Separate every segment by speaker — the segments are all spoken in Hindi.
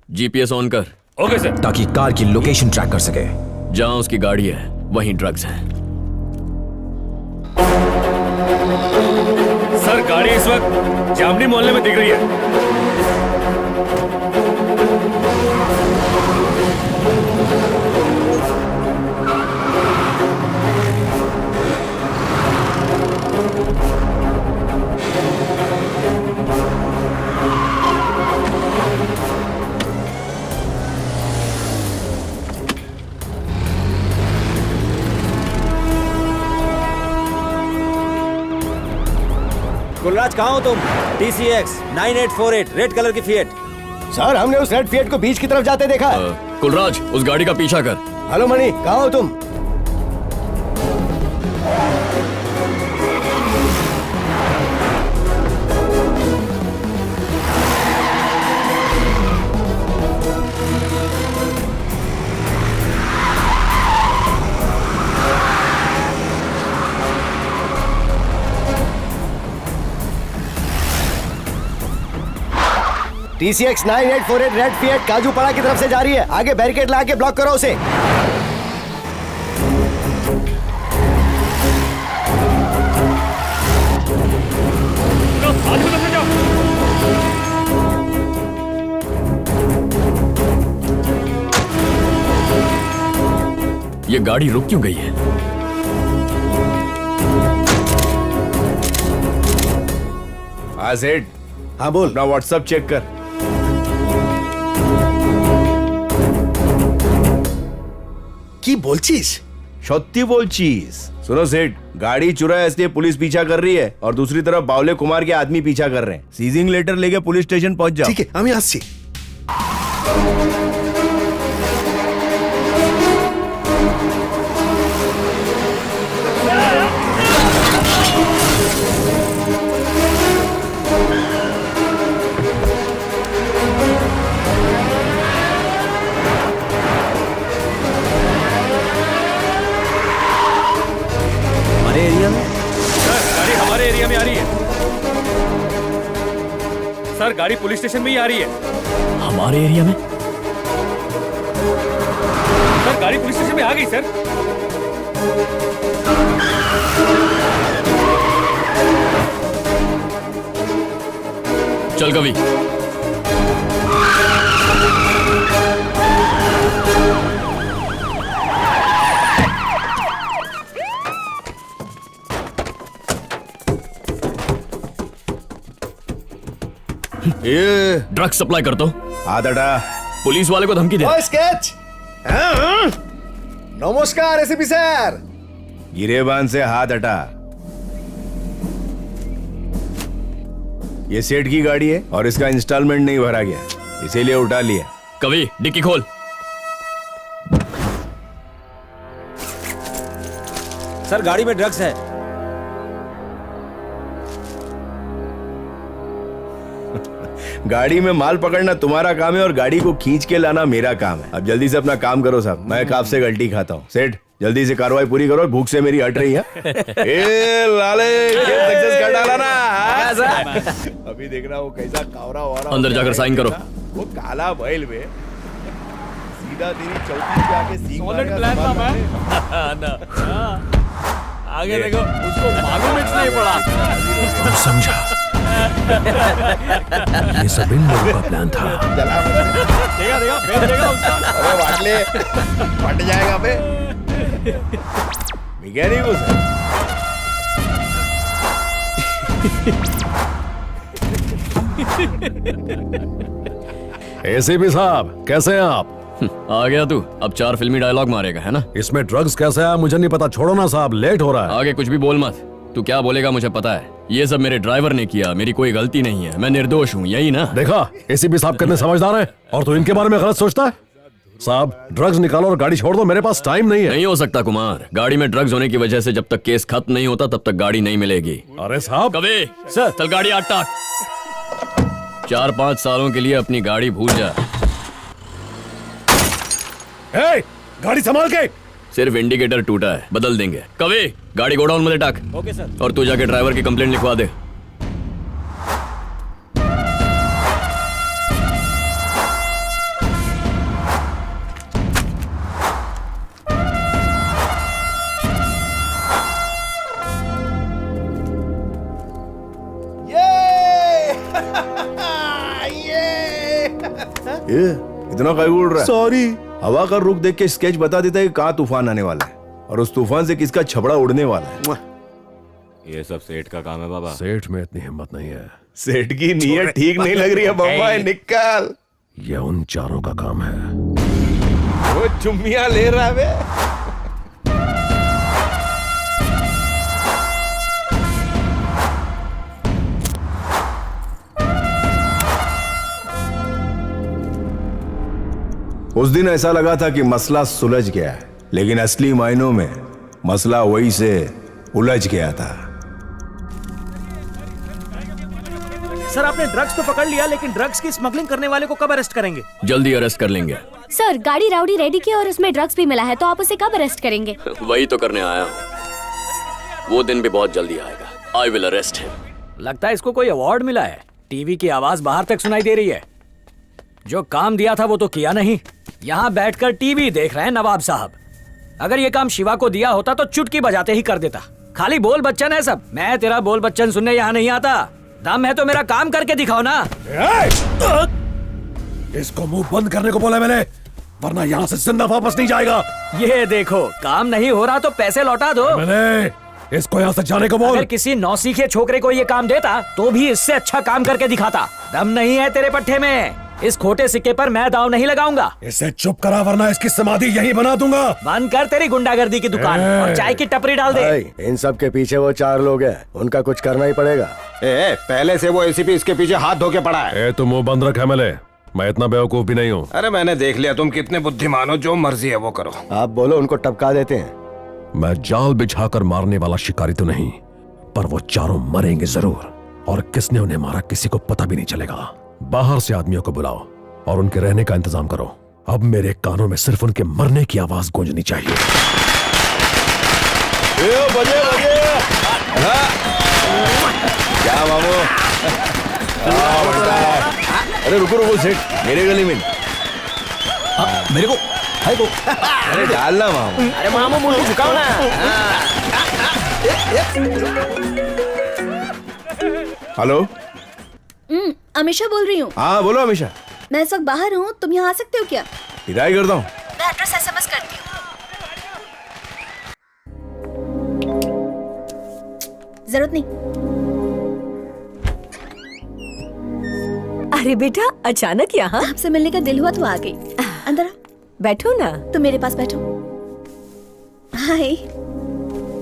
Speaker 1: जीपीएस ऑन कर।
Speaker 2: Okay sir.
Speaker 3: ताकि कार की लोकेशन ट्रैक कर सके।
Speaker 1: जहां उसकी गाड़ी है वहीं ड्रग्स है।
Speaker 2: सर गाड़ी इस वक्त जामनी मोहल्ले में दिख रही है।
Speaker 4: कुलराज कहाँ हो तुम? TCX 9848 रेड कलर की फिएट।
Speaker 5: सर हमने उस रेड फिएट को बीच की तरफ जाते देखा है।
Speaker 1: कुलराज उस गाड़ी का पीछा कर।
Speaker 5: हेलो मणि, कहाँ हो तुम? TCX 9848 रेड फिएट काजूपाड़ा की तरफ से जा रही है। आगे बैरिकेड ला के ब्लॉक करो उसे।
Speaker 1: ये गाड़ी रुक क्यों गई है?
Speaker 6: सेठ।
Speaker 5: हाँ बोल।
Speaker 6: अपना व्हाट्सएप चेक कर।
Speaker 5: की बोलचीस?
Speaker 6: सत्ती बोलचीस। सुनो सेठ, गाड़ी चुरा है इसलिए पुलिस पीछा कर रही है और दूसरी तरफ बावले कुमार के आदमी पीछा कर रहे हैं। सीजिंग लेटर लेके पुलिस स्टेशन पहुंच जाओ।
Speaker 5: ठीक है, আমি আসছি।
Speaker 2: हमारे एरिया में आ रही है। सर गाड़ी पुलिस स्टेशन में ही आ रही है।
Speaker 1: हमारे एरिया में?
Speaker 2: सर गाड़ी पुलिस स्टेशन में आ गई सर।
Speaker 1: चल कवि।
Speaker 6: ये
Speaker 1: ड्रग्स सप्लाई करता हूं।
Speaker 6: हाथ हटा।
Speaker 1: पुलिस वाले को धमकी दे।
Speaker 5: ओए स्केच। नमस्कार एसीपी सर।
Speaker 6: गिरेबान से हाथ हटा। ये सेठ की गाड़ी है और इसका इंस्टॉलमेंट नहीं भरा गया, इसीलिए उठा लिया।
Speaker 1: कवि डिक्की खोल।
Speaker 4: सर गाड़ी में ड्रग्स है।
Speaker 6: गाड़ी में माल पकड़ना तुम्हारा काम है और गाड़ी को खींच के लाना मेरा काम है। अब जल्दी से अपना काम करो साहब, मैं कब से गलती खाता हूँ। सेठ जल्दी से कार्रवाई पूरी करो, भूख से मेरी हट रही है। ए लाले सक्सेस कर डाला ना। अभी देख रहा वो कैसा कावरा हो रहा।
Speaker 1: अंदर जाकर साइन करो।
Speaker 6: वो काला बैल में सीधा तेरी चौकी पे आके सीख मारेगा।
Speaker 2: प्लान था मैं। आगे देखो उसको मालूम नहीं पड़ा।
Speaker 3: समझा। ये सब इन लोगों का प्लान था।
Speaker 6: चला
Speaker 2: देखा बेच देगा उसका।
Speaker 6: अबे वाटले फट जाएगा बे। मैकेनिक उसे।
Speaker 7: एसीपी साहब कैसे हैं आप?
Speaker 1: आ गया तू। अब 4 फिल्मी डायलॉग मारेगा है ना?
Speaker 7: इसमें ड्रग्स कैसे आया मुझे नहीं पता, छोड़ो ना साहब, लेट हो रहा है।
Speaker 1: आगे कुछ भी बोल मत। तू क्या बोलेगा मुझे पता है। ये सब मेरे ड्राइवर ने किया, मेरी कोई गलती नहीं है, मैं निर्दोष हूँ, यही ना?
Speaker 7: देखा एसीपी साहब कितने समझदार हैं और तू इनके बारे में गलत सोचता है। साहब ड्रग्स निकालो और गाड़ी छोड़ दो, मेरे पास टाइम नहीं है।
Speaker 1: नहीं हो सकता कुमार, गाड़ी में ड्रग्स होने की वजह से जब तक केस खत्म नहीं होता तब तक गाड़ी नहीं मिलेगी।
Speaker 7: अरे साहब।
Speaker 1: कभी सर चल गाड़ी आटा। 4-5 सालों के लिए अपनी गाड़ी भूल जा।
Speaker 7: गाड़ी संभाल के।
Speaker 1: सिर्फ इंडिकेटर टूटा है, बदल देंगे। कभी गाड़ी गोडाउन में टाक।
Speaker 4: Okay sir.
Speaker 1: और तू जाके ड्राइवर की कंप्लेंट लिखवा दे।
Speaker 6: ये इतना काय उड़ रहा है?
Speaker 5: सॉरी।
Speaker 6: हवा का रुख देख के स्केच बता देता है कि कहाँ तूफान आने वाला है और उस तूफान से किसका छबड़ा उड़ने वाला है।
Speaker 2: ये सब सेठ का काम है बाबा।
Speaker 7: सेठ में इतनी हिम्मत नहीं है।
Speaker 6: सेठ की नीयत ठीक नहीं लग रही है बम्बा, निकाल।
Speaker 7: यह उन चारों का काम है।
Speaker 6: वो चुम्मियां ले रहा है बे। उस दिन ऐसा लगा था कि मसला सुलझ गया है, लेकिन असली मायनों में मसला वही से उलझ गया था।
Speaker 4: सर आपने ड्रग्स तो पकड़ लिया, लेकिन ड्रग्स की स्मगलिंग करने वाले को कब अरेस्ट करेंगे?
Speaker 1: जल्दी अरेस्ट कर लेंगे।
Speaker 8: सर गाड़ी राउडी रेडी की और उसमें ड्रग्स भी मिला है, तो आप उसे कब अरेस्ट करेंगे?
Speaker 1: वही तो करने आया हूँ। वो दिन भी बहुत जल्दी आएगा। I will arrest him.
Speaker 9: लगता है इसको कोई अवार्ड मिला है। टीवी की आवाज बाहर तक सुनाई दे रही है। जो काम दिया था वो तो किया नहीं। यहाँ बैठकर टीवी देख रहे हैं नवाब साहब। अगर ये काम शिवा को दिया होता तो चुटकी बजाते ही कर देता। खाली बोल बच्चन है सब। मैं तेरा बोल बच्चन सुनने यहाँ नहीं आता। दम है तो मेरा काम करके दिखाओ ना।
Speaker 7: इसको मुंह बंद करने को बोला मैंने, वरना यहाँ से जिंदा वापस नहीं जाएगा।
Speaker 9: ये देखो, काम नहीं हो रहा तो पैसे लौटा दो।
Speaker 7: मैंने इसको यहाँ से जाने को बोल।
Speaker 9: अगर किसी नौसीखे छोकरे को ये काम देता तो भी इससे अच्छा काम करके दिखाता। दम नहीं है तेरे पट्टे में। इस खोटे सिक्के पर मैं दांव नहीं लगाऊंगा।
Speaker 7: इसे चुप करा, वरना इसकी समाधि यहीं बना दूंगा।
Speaker 9: बंद कर तेरी गुंडागर्दी की दुकान और चाय की टपरी डाल दे।
Speaker 5: इन सब के पीछे वो 4 लोग हैं, उनका कुछ करना ही पड़ेगा।
Speaker 3: पहले से वो एसीपी इसके पीछे हाथ धो के पड़ा है।
Speaker 7: तुम मुंह बंद रख एमएलए, मैं इतना बेवकूफ भी नहीं हूँ।
Speaker 3: अरे मैंने देख लिया तुम कितने बुद्धिमान हो, जो मर्जी है वो करो।
Speaker 5: आप बोलो, उनको टपका देते हैं।
Speaker 7: मैं जाल बिछाकर मारने वाला शिकारी तो नहीं, पर वो चारों मरेंगे जरूर। और किसने उन्हें मारा किसी को पता भी नहीं चलेगा। बाहर से आदमियों को बुलाओ और उनके रहने का इंतजाम करो। अब मेरे कानों में सिर्फ उनके मरने की आवाज गूंजनी चाहिए।
Speaker 6: बजे बजे। क्या मामू? अरे रुको रुको सेठ, मेरे गली में
Speaker 5: मेरे को है को।
Speaker 6: अरे डालना मामू।
Speaker 4: अरे मामू मुंह झुकाओ ना।
Speaker 6: हेलो,
Speaker 8: अमीशा बोल रही हूँ।
Speaker 6: हाँ बोलो हमेशा।
Speaker 8: मैं इस वक्त बाहर हूँ, तुम यहाँ आ सकते हो क्या?
Speaker 6: ट्राई करता हूँ।
Speaker 8: मैं एड्रेस SMS करती हूँ। जरूरत नहीं।
Speaker 10: अरे बेटा, अचानक यहाँ?
Speaker 8: आपसे मिलने का दिल हुआ तो आ गई। अंदर आओ।
Speaker 10: बैठो ना।
Speaker 8: तुम मेरे पास बैठो। हाय।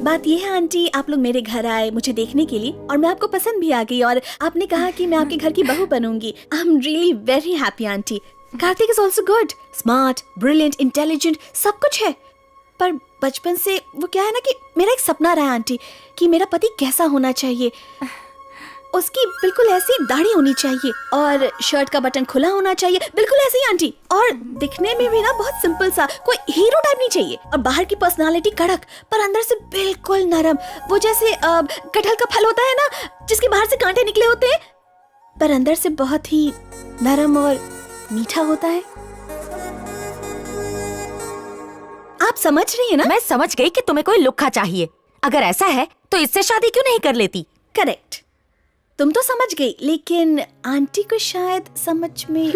Speaker 8: बात ये है आंटी, आप लोग मेरे घर आए मुझे देखने के लिए और मैं आपको पसंद भी आ गई और आपने कहा कि मैं आपके घर की बहू बनूंगी। I am really very happy aunty. Kartik is also good, smart, brilliant, intelligent, सब कुछ है। पर बचपन से वो क्या है ना कि मेरा एक सपना रहा आंटी कि मेरा पति कैसा होना चाहिए। उसकी बिल्कुल ऐसी दाढ़ी होनी चाहिए और शर्ट का बटन खुला होना चाहिए, बिल्कुल ऐसे ही आंटी। और दिखने में भी ना बहुत सिंपल सा, कोई हीरो टाइप नहीं चाहिए। और बाहर की पर्सनालिटी कड़क पर अंदर से बिल्कुल नरम, वो जैसे कटहल का फल होता है ना जिसके बाहर से कांटे निकले होते हैं पर अंदर से बहुत ही नरम और मीठा होता है। आप समझ रही है ना?
Speaker 10: मैं समझ गई कि तुम्हें कोई लुक्खा चाहिए। अगर ऐसा है तो इससे शादी क्यों नहीं कर लेती?
Speaker 8: करेक्ट, तुम तो समझ गई, लेकिन आंटी को शायद समझ में।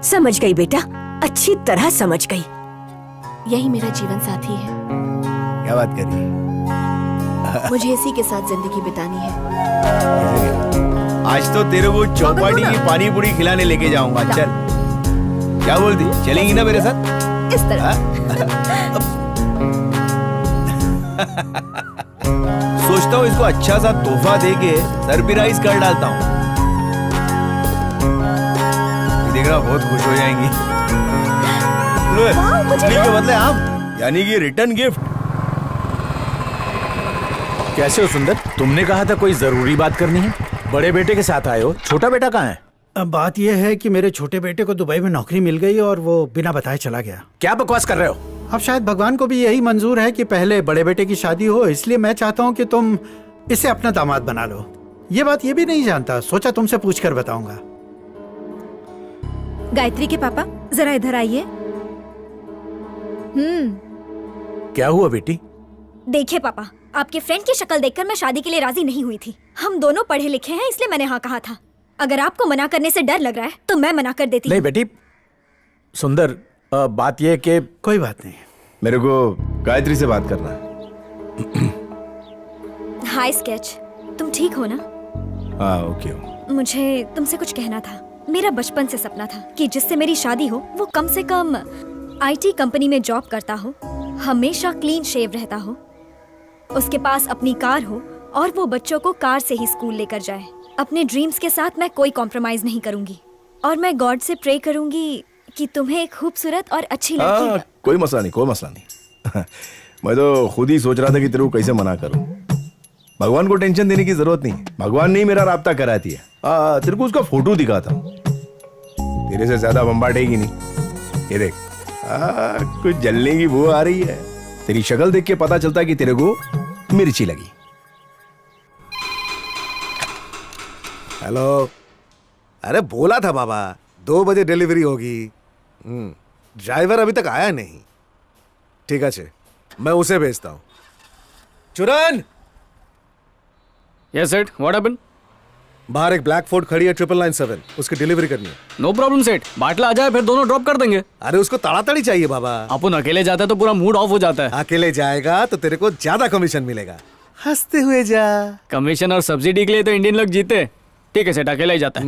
Speaker 10: समझ गई बेटा, अच्छी तरह समझ गई।
Speaker 8: यही मेरा जीवन साथी है।
Speaker 6: क्या बात कर रही है?
Speaker 8: मुझे इसी के साथ जिंदगी बितानी है।
Speaker 6: आज तो तेरे को चौपाटी की पानी पूरी खिलाने लेके जाऊंगा। चल, क्या बोलती, चलेंगी ना मेरे साथ?
Speaker 8: इस तरह।
Speaker 6: सोचता हूँ इसको अच्छा सा तोहफा देके सरप्राइज कर डालता हूँ। देखना बहुत खुश हो जाएंगी। के बदले आम, यानी कि रिटर्न गिफ्ट।
Speaker 4: कैसे हो सुंदर? तुमने कहा था कोई जरूरी बात करनी है। बड़े बेटे के साथ आए हो, छोटा बेटा कहाँ है?
Speaker 11: अब बात यह है कि मेरे छोटे बेटे को दुबई में नौकरी मिल गई और वो बिना बताए चला गया।
Speaker 4: क्या बकवास कर रहे हो?
Speaker 11: अब शायद भगवान को भी यही मंजूर है कि पहले बड़े बेटे की शादी हो, इसलिए मैं चाहता हूँ कि तुम इसे अपना दामाद बना लो। ये बात ये भी नहीं जानता, सोचा तुमसे पूछकर बताऊंगा।
Speaker 10: गायत्री के पापा जरा इधर आइए।
Speaker 4: क्या हुआ बेटी?
Speaker 8: देखिए पापा, आपके फ्रेंड की शक्ल देखकर मैं शादी के लिए राजी नहीं हुई थी। हम दोनों पढ़े लिखे हैं इसलिए मैंने हाँ कहा था। अगर आपको मना करने से डर लग रहा है तो मैं मना कर देती
Speaker 4: नहीं
Speaker 8: हूँ।
Speaker 4: बेटी, सुंदर, बात यह कि
Speaker 11: कोई बात नहीं।
Speaker 6: मेरे को गायत्री से बात करना है।
Speaker 8: हाय स्केच, तुम ठीक हो ना?
Speaker 6: हाँ ओके।
Speaker 8: मुझे तुमसे कुछ कहना था। मेरा बचपन से सपना था कि जिससे मेरी शादी हो वो कम से कम आईटी कंपनी में जॉब करता हो, हमेशा क्लीन शेव रहता हो, उसके पास अपनी कार हो और वो बच्चों को कार से ही स्कूल लेकर जाए। अपने ड्रीम्स के साथ मैं कोई कॉम्प्रोमाइज नहीं करूंगी और मैं गॉड से प्रे करूंगी कि तुम्हें एक खूबसूरत और अच्छी लड़की।
Speaker 6: कोई मसला नहीं, कोई मसला नहीं। मैं तो खुद ही सोच रहा था कि तेरे को कैसे मना करूं। भगवान को टेंशन देने की जरूरत नहीं, भगवान ने ही मेरा राब्ता कराती है। तेरे को उसका फोटो दिखाता हूं, तेरे से ज्यादा बम्बाटेगी नहीं। ये देख, कुछ जलने की बू आ रही है। तेरी शक्ल देख के पता चलता है कि तेरे को मिर्ची लगी।
Speaker 5: हेलो। अरे बोला था बाबा 2 बजे डिलीवरी होगी। ड्राइवर अभी तक आया नहीं। ठीक है, मैं उसे भेजता हूँ। चुरन,
Speaker 9: यस सेठ, व्हाट हैपेंड?
Speaker 5: बाहर एक ब्लैक फोर्ड खड़ी है 999, उसकी डिलीवरी करनी है।
Speaker 9: नो प्रॉब्लम सेठ, बाटला आ जाए फिर दोनों ड्रॉप कर देंगे।
Speaker 5: अरे उसको ताड़ाताड़ी चाहिए बाबा।
Speaker 9: अपन अकेले जाता है तो पूरा मूड ऑफ हो जाता है।
Speaker 5: अकेले जाएगा तो तेरे को ज्यादा कमीशन मिलेगा। हंसते हुए जा।
Speaker 9: कमीशन और सब्सिडी के लिए तो इंडियन लोग जीते। ठीक है सेठ, अकेला ही जाता है।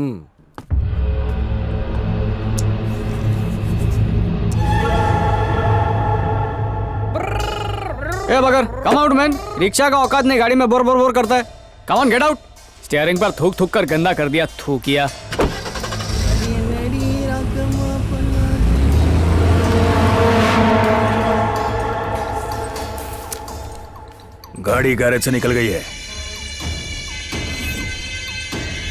Speaker 9: ए बगर, कम आउट मैन। रिक्शा का औकात नहीं गाड़ी में बोर बोर बोर करता है। Come on, get out. Steering पर थूक थूक कर गंदा कर दिया, थूकिया।
Speaker 4: गाड़ी गैरेज से निकल गई है।